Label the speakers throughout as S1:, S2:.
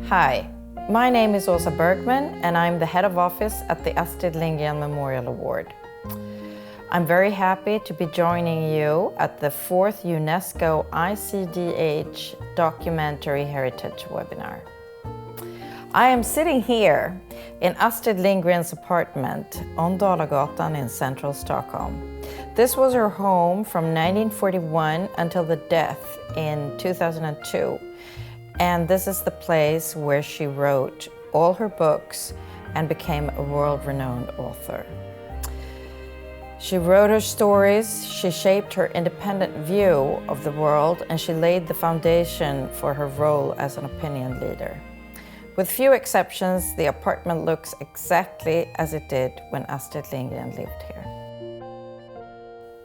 S1: Hi, my name is Åsa Bergman and I'm the head of office at the Astrid Lindgren Memorial Award. I'm very happy to be joining you at the 4th UNESCO ICDH Documentary Heritage Webinar. I am sitting here in Astrid Lindgren's apartment on Dalagatan in central Stockholm. This was her home from 1941 until the death in 2002. And this is the place where she wrote all her books and became a world-renowned author. She wrote her stories, she shaped her independent view of the world, and she laid the foundation for her role as an opinion leader. With few exceptions, the apartment looks exactly as it did when Astrid Lindgren lived here.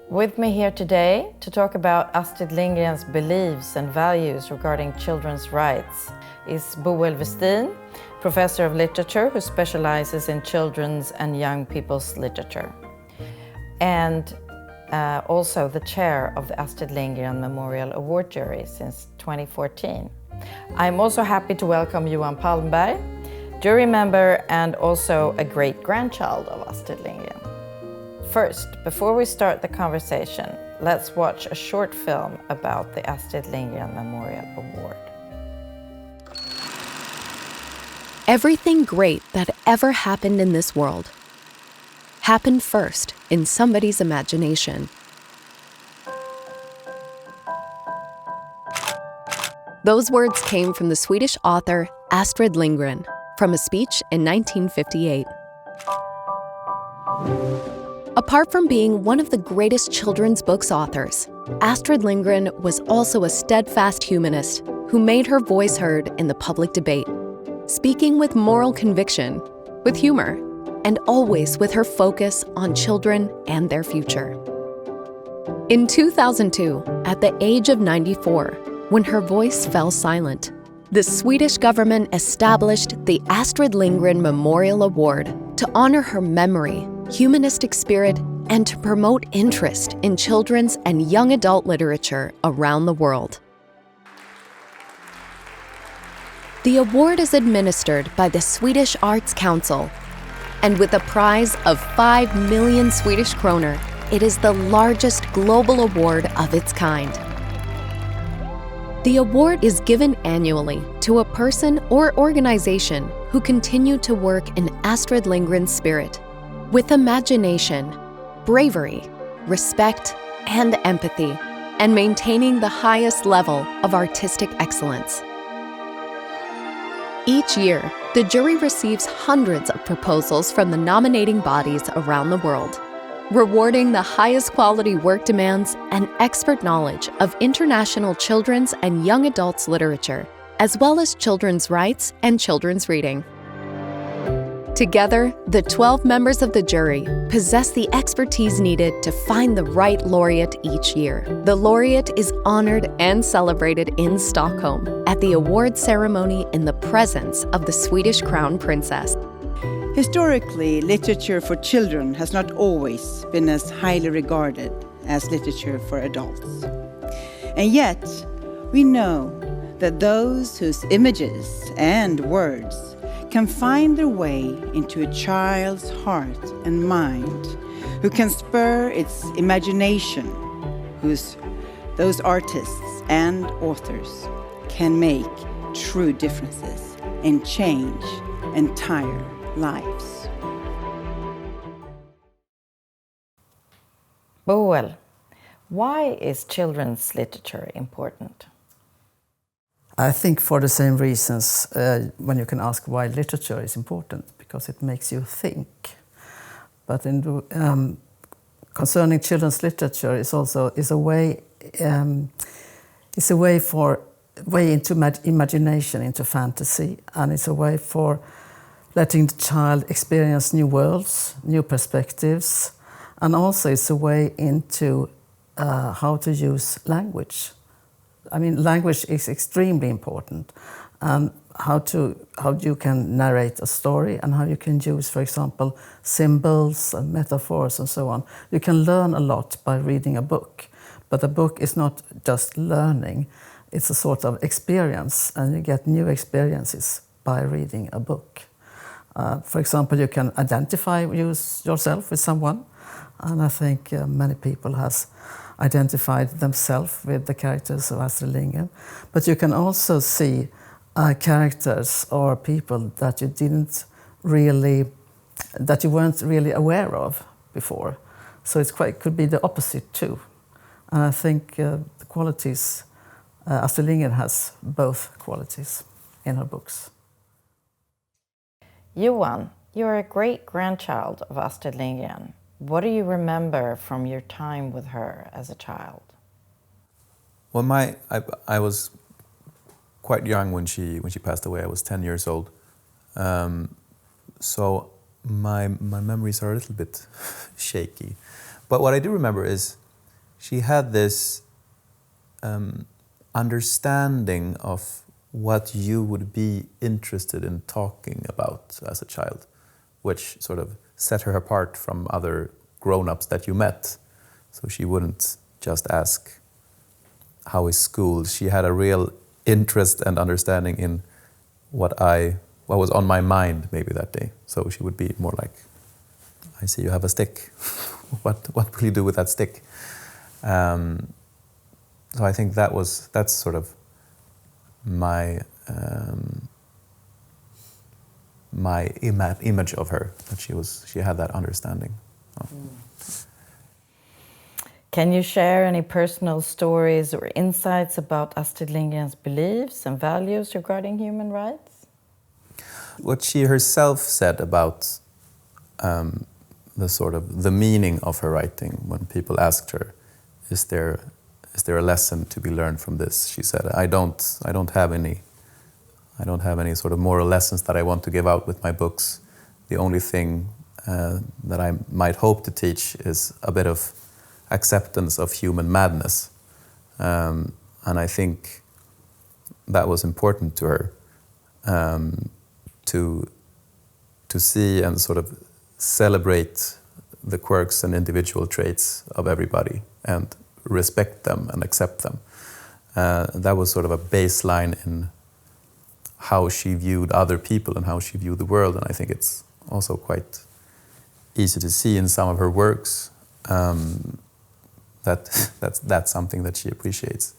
S1: With me here today to talk about Astrid Lindgren's beliefs and values regarding children's rights is Boel Westin, professor of literature who specializes in children's and young people's literature, and also the chair of the Astrid Lindgren Memorial Award jury since 2014. I'm also happy to welcome Johan Palmberg, jury member and also a great-grandchild of Astrid Lindgren. First, before we start the conversation, let's watch a short film about the Astrid Lindgren Memorial Award.
S2: Everything great that ever happened in this world happened first in somebody's imagination. Those words came from the Swedish author Astrid Lindgren from a speech in 1958. Apart from being one of the greatest children's books authors, Astrid Lindgren was also a steadfast humanist who made her voice heard in the public debate, speaking with moral conviction, with humor, and always with her focus on children and their future. In 2002, at the age of 94, when her voice fell silent, the Swedish government established the Astrid Lindgren Memorial Award to honor her memory, humanistic spirit, and to promote interest in children's and young adult literature around the world. The award is administered by the Swedish Arts Council, and with a prize of 5 million Swedish kroner, it is the largest global award of its kind. The award is given annually to a person or organization who continue to work in Astrid Lindgren's spirit, with imagination, bravery, respect, and empathy, and maintaining the highest level of artistic excellence. Each year, the jury receives hundreds of proposals from the nominating bodies around the world, rewarding the highest quality work demands and expert knowledge of international children's and young adults literature, as well as children's rights and children's reading. Together, the 12 members of the jury possess the expertise needed to find the right laureate each year. The laureate is honored and celebrated in Stockholm at the award ceremony in the presence of the Swedish Crown Princess.
S3: Historically, literature for children has not always been as highly regarded as literature for adults. And yet, we know that those whose images and words can find their way into a child's heart and mind, who can spur its imagination, those artists and authors can make true differences and change entire lives.
S1: Boel, why is children's literature important?
S4: I think for the same reasons when you can ask why literature is important, because it makes you think. But concerning children's literature is a way into imagination, into fantasy, and it's a way for letting the child experience new worlds, new perspectives, and also it's a way into how to use language. I mean, language is extremely important, and how you can narrate a story and how you can use, for example, symbols and metaphors and so on. You can learn a lot by reading a book, but a book is not just learning, it's a sort of experience, and you get new experiences by reading a book. For example, you can identify yourself with someone, and I think many people has identified themselves with the characters of Astrid Lindgren. But you can also see characters or people that you weren't really aware of before. So it could be the opposite too. And I think the qualities, Astrid Lindgren has both qualities in her books.
S1: Johan, you're a great-grandchild of Astrid Lindgren. What do you remember from your time with her as a child?
S5: Well, I was quite young when she passed away. I was 10 years old. So my memories are a little bit shaky. But what I do remember is she had this understanding of what you would be interested in talking about as a child, which sort of set her apart from other grown-ups that you met. So she wouldn't just ask, how is school? She had a real interest and understanding in what was on my mind maybe that day. So she would be more like, I see you have a stick. What will you do with that stick? So I think that's sort of my image of her, that she had that understanding. Oh.
S1: Can you share any personal stories or insights about Astrid Lindgren's beliefs and values regarding human rights?
S5: What she herself said about the meaning of her writing, when people asked her, is there a lesson to be learned from this? She said, I don't have any sort of moral lessons that I want to give out with my books. The only thing that I might hope to teach is a bit of acceptance of human madness. And I think that was important to her, to see and sort of celebrate the quirks and individual traits of everybody and respect them and accept them. That was sort of a baseline in how she viewed other people and how she viewed the world, and I think it's also quite easy to see in some of her works that's something that she appreciates.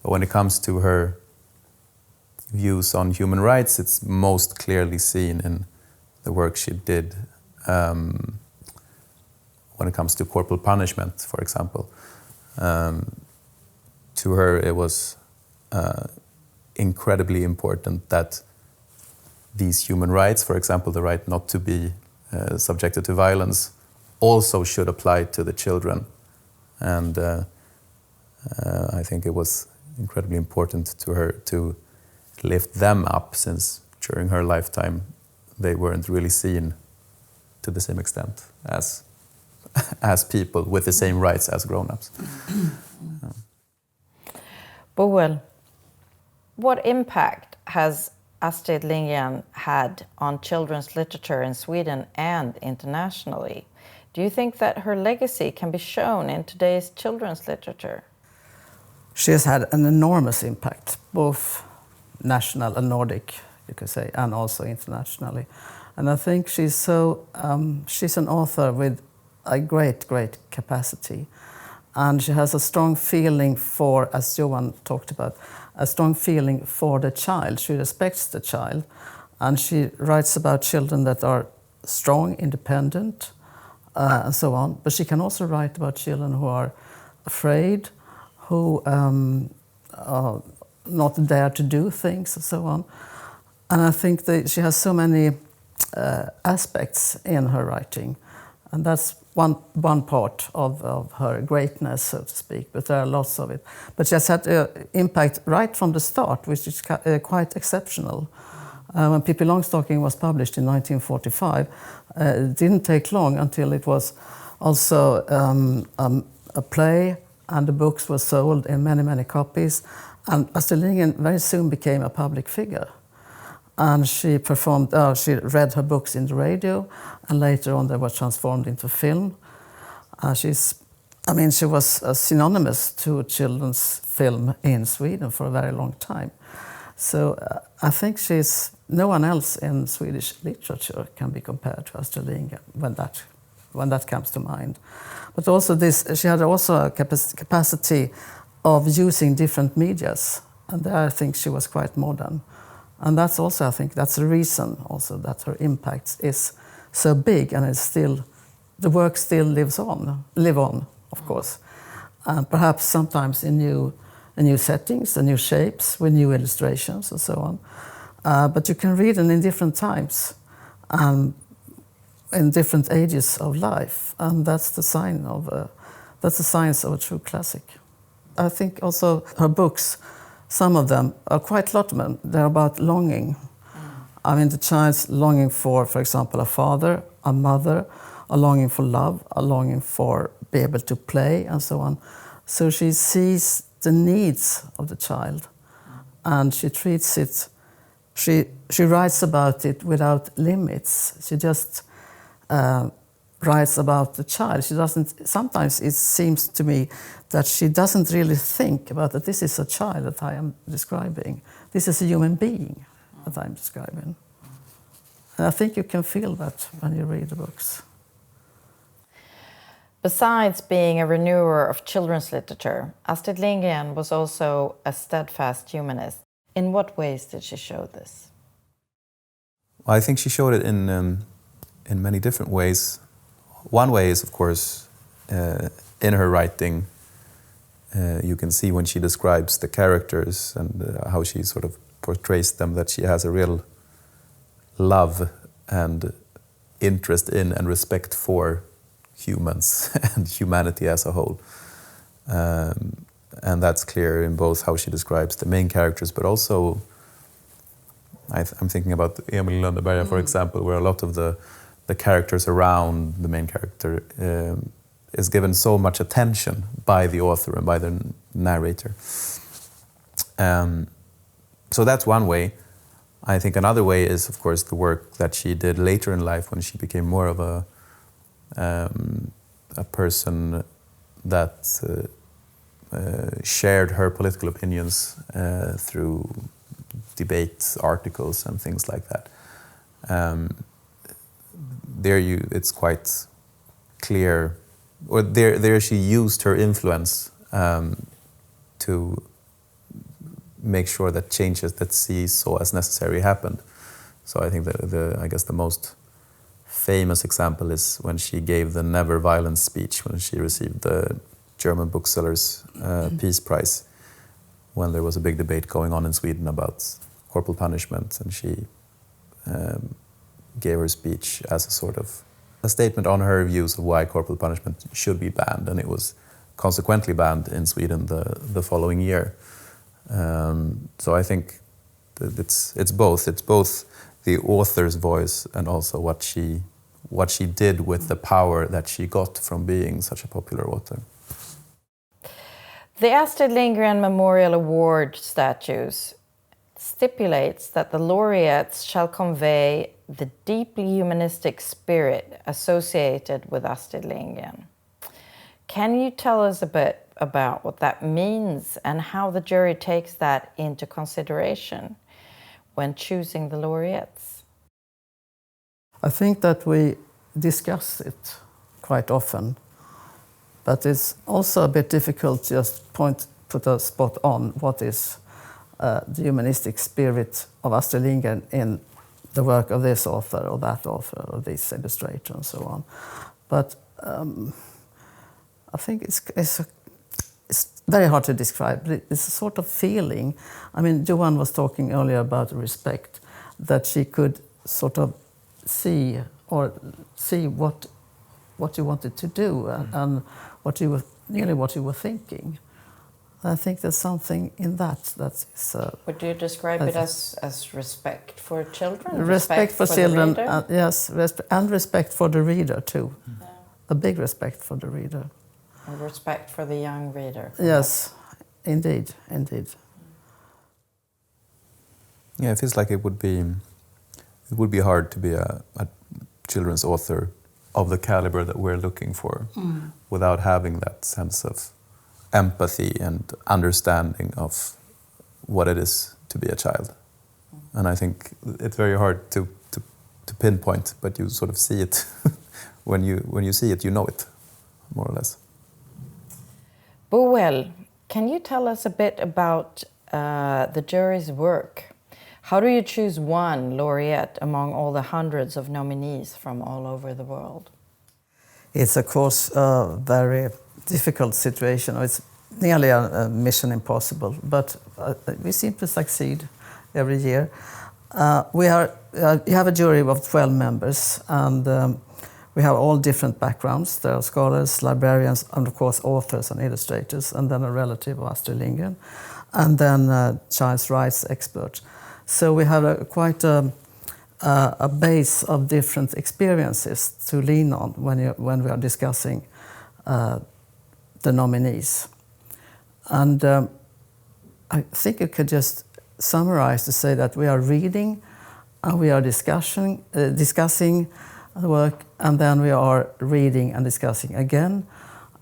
S5: But when it comes to her views on human rights, it's most clearly seen in the work she did when it comes to corporal punishment, for example. To her, it was incredibly important that these human rights, for example, the right not to be subjected to violence, also should apply to the children. And I think it was incredibly important to her to lift them up, since during her lifetime they weren't really seen to the same extent as people with the same rights as grown-ups.
S1: Boel, what impact has Astrid Lindgren had on children's literature in Sweden and internationally? Do you think that her legacy can be shown in today's children's literature?
S4: She has had an enormous impact, both national and Nordic, you could say, and also internationally. And I think she's an author with a great capacity. And she has a strong feeling for, as Johan talked about, a strong feeling for the child. She respects the child. And she writes about children that are strong, independent, and so on. But she can also write about children who are afraid, who are not dare to do things, and so on. And I think that she has so many aspects in her writing. And that's one part of her greatness, so to speak, but there are lots of it. But she has had impact right from the start, which is quite exceptional. When Pippi Longstocking was published in 1945, it didn't take long until it was also a play, and the books were sold in many copies. And Astrid Lindgren very soon became a public figure. And she she read her books in the radio, and later on they were transformed into film. She was synonymous to children's film in Sweden for a very long time. So I think she's no one else in Swedish literature can be compared to Astrid Lindgren when that comes to mind. But also she had also a capacity of using different medias, and there I think she was quite modern. And that's also, I think, that's the reason also that her impact is so big, and it's still, the work still live on, of course. And perhaps sometimes in new settings, and new shapes, with new illustrations and so on. But you can read them in different times, in different ages of life, and that's the sign of a true classic. I think also her books, some of them are quite a lot of them. They're about longing. I mean, the child's longing for example, a father, a mother, a longing for love, a longing for be able to play, and so on. So she sees the needs of the child, and she treats it. She writes about it without limits. She just writes about the child. She doesn't. Sometimes it seems to me that she doesn't really think about that. This is a child that I am describing. This is a human being that I'm describing. And I think you can feel that when you read the books.
S1: Besides being a renewer of children's literature, Astrid Lindgren was also a steadfast humanist. In what ways did she show this?
S5: Well, I think she showed it in many different ways. One way is, of course, in her writing, you can see when she describes the characters and how she sort of portrays them, that she has a real love and interest in and respect for humans and humanity as a whole. And that's clear in both how she describes the main characters, but also I'm thinking about Emil Lönneberga, for example, where a lot of the characters around the main character is given so much attention by the author and by the narrator. So that's one way. I think another way is, of course, the work that she did later in life when she became more of a person that shared her political opinions through debate articles and things like that. It's quite clear, or there she used her influence to make sure that changes that she saw as necessary happened. So I think I guess the most famous example is when she gave the Never Violence speech when she received the German Booksellers Peace Prize, when there was a big debate going on in Sweden about corporal punishment, and she gave her speech as a sort of a statement on her views of why corporal punishment should be banned, and it was consequently banned in Sweden the following year. So I think that it's both the author's voice and also what she did with the power that she got from being such a popular author.
S1: The Astrid Lindgren Memorial Award statues stipulates that the laureates shall convey the deeply humanistic spirit associated with Astrid Lindgren. Can you tell us a bit about what that means and how the jury takes that into consideration when choosing the laureates?
S4: I think that we discuss it quite often, but it's also a bit difficult to just put a spot on what is the humanistic spirit of Astrid Lindgren in the work of this author or that author or this illustrator and so on. But I think it's very hard to describe. It's a sort of feeling. I mean, Johan was talking earlier about respect, that she could sort of see what you wanted to do and what you were thinking. I think there's something in that is.
S1: Would you describe it as respect for children?
S4: Respect for children,
S1: yes,
S4: and respect for the reader too. Yeah. A big respect for the reader.
S1: And respect for the young reader.
S4: Yes, indeed.
S5: Yeah, it feels like it would be hard to be a children's author of the caliber that we're looking for without having that sense of empathy and understanding of what it is to be a child. And I think it's very hard to pinpoint, but you sort of see it. When you see it, you know it, more or less.
S1: Boel, can you tell us a bit about the jury's work? How do you choose one laureate among all the hundreds of nominees from all over the world?
S4: It's, of course, a very difficult situation. It's nearly a mission impossible, but we seem to succeed every year. We have a jury of 12 members, and we have all different backgrounds. There are scholars, librarians, and of course authors and illustrators, and then a relative of Astrid Lindgren, and then child rights experts. So we have quite a base of different experiences to lean on when we are discussing the nominees. And I think you could just summarize to say that we are reading and we are discussing the work, and then we are reading and discussing again,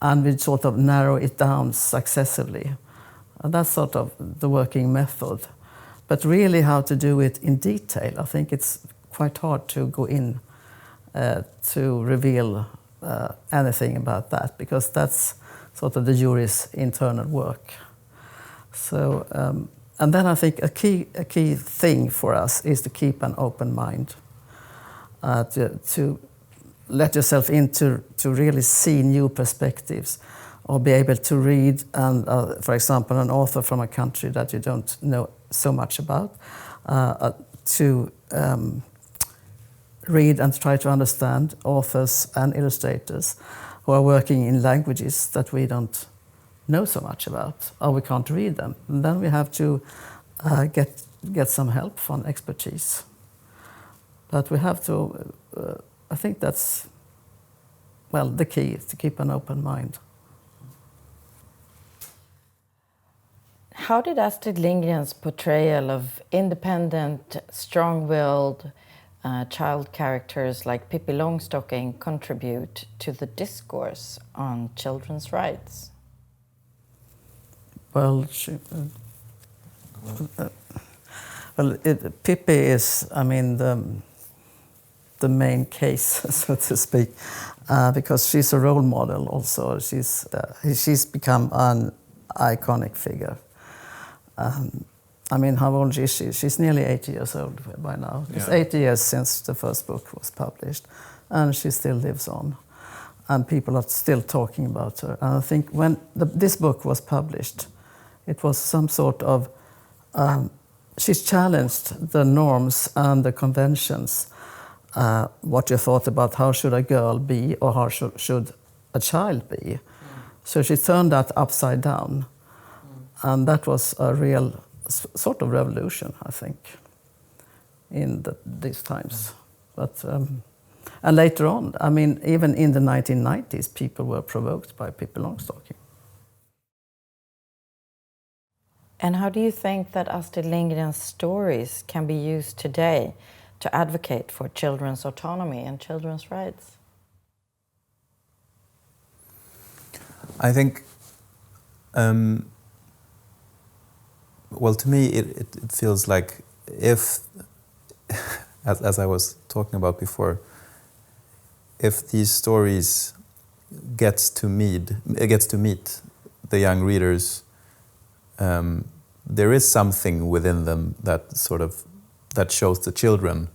S4: and we sort of narrow it down successively. And that's sort of the working method. But really how to do it in detail, I think it's quite hard to go in to reveal anything about that, because that's sort of the jury's internal work. So, and then I think a key thing for us is to keep an open mind, to let yourself in to really see new perspectives, or be able to read, and for example, an author from a country that you don't know so much about, to read and try to understand authors and illustrators who are working in languages that we don't know so much about, or we can't read them. And then we have to get some help from expertise. But we have to, I think that's, well, the key is to keep an open mind.
S1: How did Astrid Lindgren's portrayal of independent, strong-willed child characters like Pippi Longstocking contribute to the discourse on children's rights?
S4: Well, Pippi is, I mean, the main case, so to speak, because she's a role model also. She's become an iconic figure. I mean, how old is she? She's nearly 80 years old by now. It's 80 years since the first book was published, and she still lives on. And people are still talking about her. And I think when this book was published, it was some sort of, she's challenged the norms and the conventions, what you thought about how should a girl be, or how should a child be. So she turned that upside down. And that was a real sort of revolution, I think, in these times. But and later on, I mean, even in the 1990s, people were provoked by Pippi Longstocking.
S1: And how do you think that Astrid Lindgren's stories can be used today to advocate for children's autonomy and children's rights?
S5: I think, well, to me, it feels like if, as I was talking about before, if these stories gets to meet the young readers, there is something within them that that shows the children,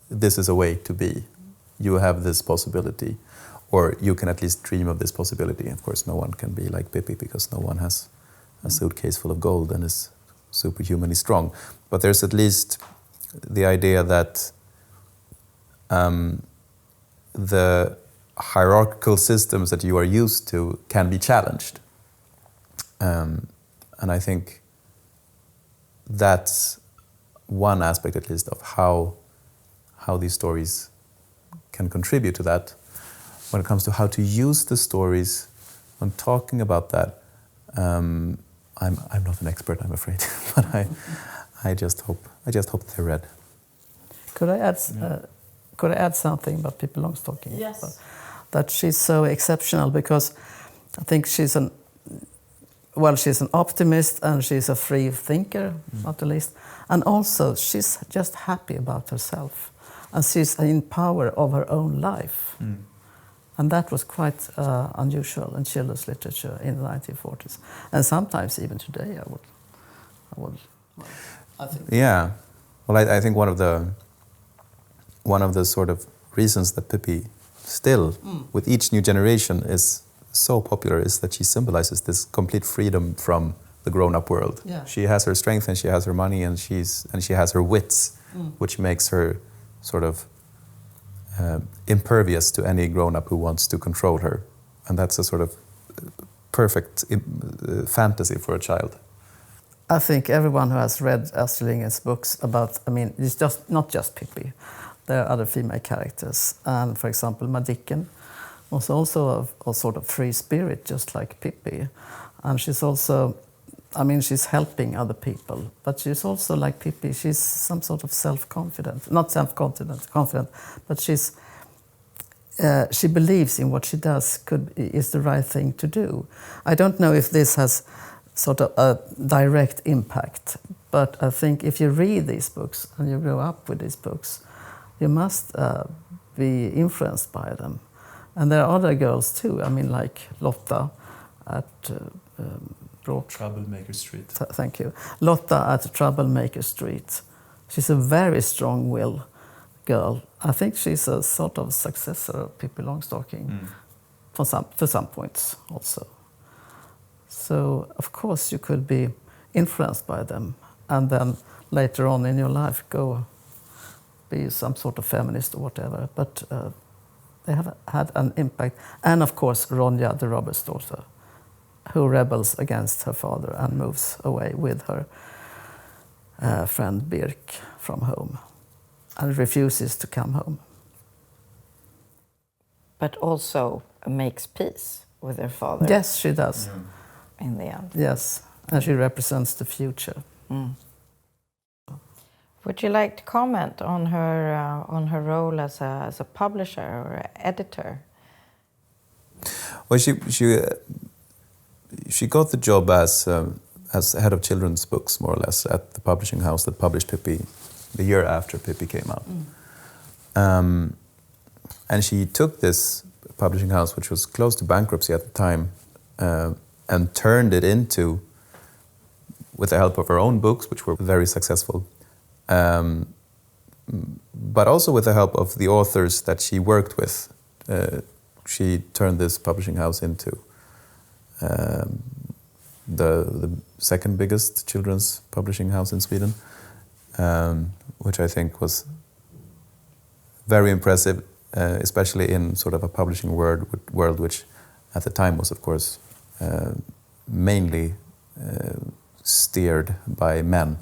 S5: this is a way to be. You have this possibility. Or you can at least dream of this possibility. Of course, no one can be like Pippi, because no one has a suitcase full of gold and is superhumanly strong. But there's at least the idea that the hierarchical systems that you are used to can be challenged. And I think that's one aspect, at least, of how these stories can contribute to that. When it comes to how to use the stories, when talking about that, I'm not an expert, I'm afraid, but I just hope they're read.
S4: Could I add something about Pippi Longstocking?
S1: Yes.
S4: That she's so exceptional, because I think she's well, she's an optimist and she's a free thinker, not the least. And also, she's just happy about herself. And she's in power of her own life. And that was quite unusual in children's literature in the 1940s. And sometimes even today, I think.
S5: Yeah. Well, I think one of the sort of reasons that Pippi still, with each new generation, is so popular is that she symbolizes this complete freedom from the grown-up world.
S4: Yeah.
S5: She has her strength and she has her money and she has her wits, which makes her sort of impervious to any grown-up who wants to control her. And that's a sort of perfect fantasy for a child.
S4: I think everyone who has read Astrid Lindgren's books about, I mean, it's just not just Pippi. There are other female characters. And for example, Madicken was also a sort of free spirit, just like Pippi. And she's also, I mean, she's helping other people. But she's also like Pippi, she's some sort of self-confident. Not self-confident, but she believes in what she does is the right thing to do. I don't know if this has sort of a direct impact, but I think if you read these books and you grow up with these books, you must be influenced by them. And there are other girls too, I mean, like Lotta at
S5: Troublemaker Street.
S4: Thank you. Lotta at Troublemaker Street. She's a very strong-willed girl. I think she's a sort of successor of Pippi Longstocking for some points also. So, of course, you could be influenced by them and then later on in your life go be some sort of feminist or whatever. But they have had an impact. And, of course, Ronja, the robber's daughter, who rebels against her father and moves away with her friend Birk from home and refuses to come home.
S1: But also makes peace with her father.
S4: Yes, she does.
S1: In the end.
S4: Yes, and she represents the future.
S1: Would you like to comment on her role as a publisher or editor?
S5: Well, she got the job as head of children's books, more or less, at the publishing house that published Pippi the year after Pippi came out. And she took this publishing house, which was close to bankruptcy at the time, and turned it into, with the help of her own books, which were very successful, but also with the help of the authors that she worked with. She turned this publishing house into the second biggest children's publishing house in Sweden, which I think was very impressive, especially in sort of a publishing world which at the time was, of course, mainly steered by men.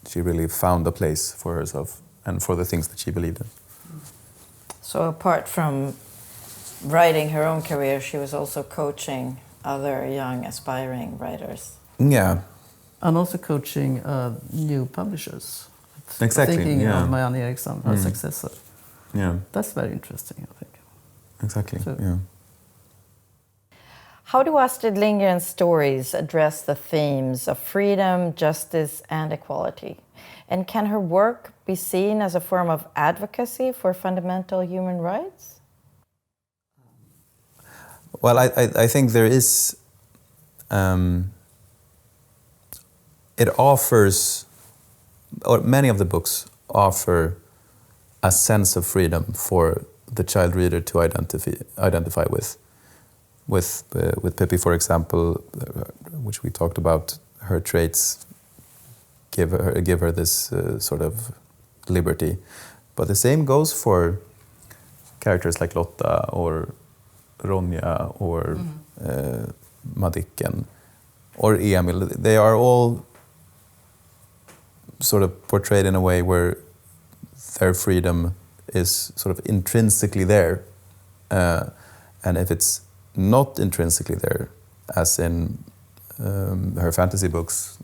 S5: She really found a place for herself and for the things that she believed in.
S1: So apart from writing her own career, she was also coaching other young aspiring writers.
S5: Yeah.
S4: And also coaching new publishers.
S5: Exactly.
S4: Thinking of Marianne Eriksson, her successor.
S5: Yeah.
S4: That's very interesting, I think.
S5: Exactly.
S4: So,
S5: yeah.
S1: How do Astrid Lindgren's stories address the themes of freedom, justice, and equality? And can her work be seen as a form of advocacy for fundamental human rights?
S5: Well, I think there is. It offers, or many of the books offer, a sense of freedom for the child reader to identify with. With Pippi, for example, which we talked about, her traits give her this sort of liberty. But the same goes for characters like Lotta or Ronja or Madicken or Emil. They are all sort of portrayed in a way where their freedom is sort of intrinsically there. And if it's not intrinsically there, as in her fantasy books,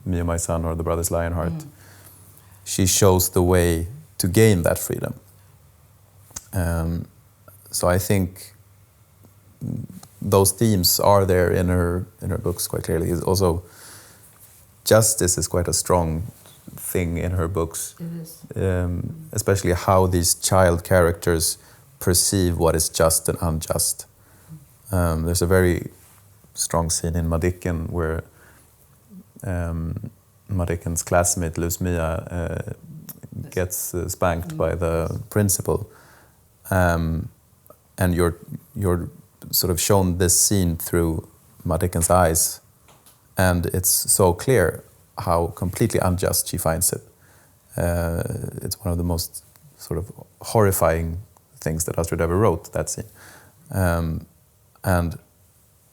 S5: Me and My Son or The Brothers Lionheart, she shows the way to gain that freedom. So I think those themes are there in her books quite clearly. It's also, justice is quite a strong thing in her books.
S4: It is.
S5: Especially how these child characters perceive what is just and unjust. There's a very strong scene in Madicken where Madicken's classmate Luz-Mia gets spanked by the principal, and you're sort of shown this scene through Madicken's eyes, and it's so clear how completely unjust she finds it. It's one of the most sort of horrifying things that Astrid ever wrote, that scene. And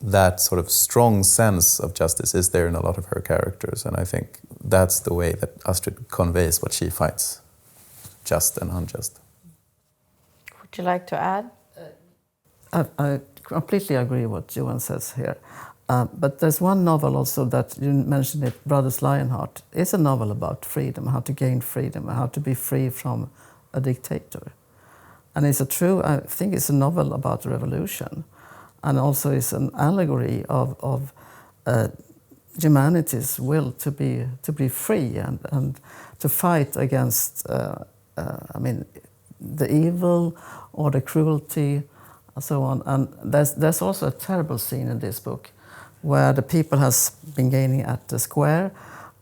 S5: that sort of strong sense of justice is there in a lot of her characters, and I think that's the way that Astrid conveys what she finds just and unjust.
S1: Would you like to add?
S4: I completely agree what Johan says here. But there's one novel also that you mentioned, it, Brothers Lionheart. It's a novel about freedom, how to gain freedom, how to be free from a dictator. And I think it's a novel about revolution. And also it's an allegory of humanity's will to be free and to fight against, the evil or the cruelty and so on. And there's also a terrible scene in this book where the people has been gaining at the square,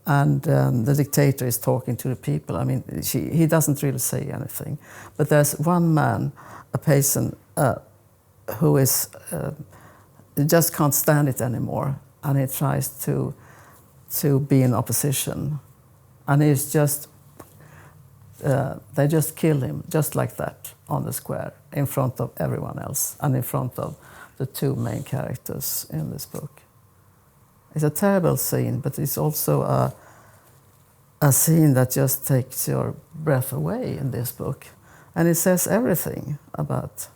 S4: and the dictator is talking to the people. I mean, he doesn't really say anything, but there's one man, a peasant, who is just can't stand it anymore, and he tries to be in opposition, and he's just they just kill him just like that on the square in front of everyone else and in front of the two main characters in this book. It's a terrible scene, but it's also a scene that just takes your breath away in this book, and it says everything about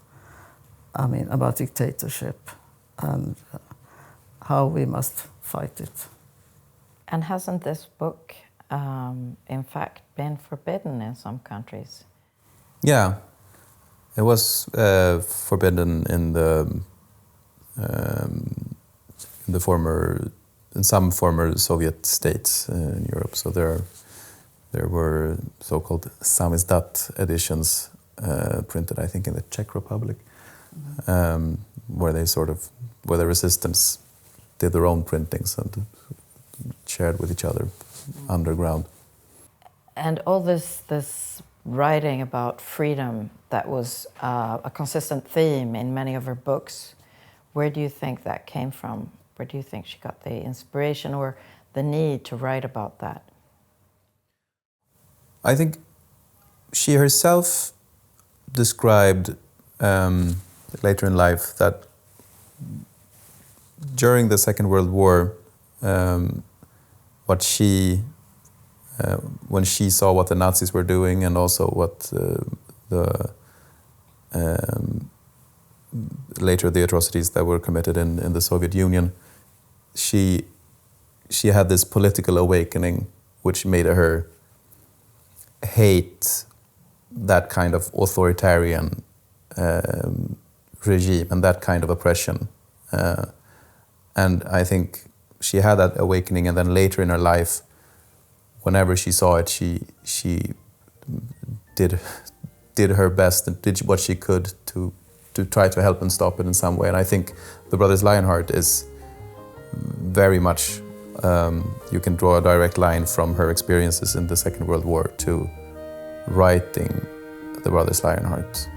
S4: dictatorship and how we must fight it.
S1: And hasn't this book, in fact, been forbidden in some countries?
S5: Yeah, it was forbidden in some former Soviet states in Europe. So there were so-called samizdat editions printed, I think, in the Czech Republic, where the resistance did their own printings and shared with each other underground.
S1: And all this writing about freedom that was a consistent theme in many of her books, where do you think that came from? Where do you think she got the inspiration or the need to write about that?
S5: I think she herself described later in life that during the Second World War, when she saw what the Nazis were doing and also what later the atrocities that were committed in the Soviet Union, she had this political awakening which made her hate that kind of authoritarian regime and that kind of oppression. And I think she had that awakening, and then later in her life, whenever she saw it, she did her best and did what she could to try to help and stop it in some way. And I think The Brothers Lionheart is very much, you can draw a direct line from her experiences in the Second World War to writing The Brothers Lionheart.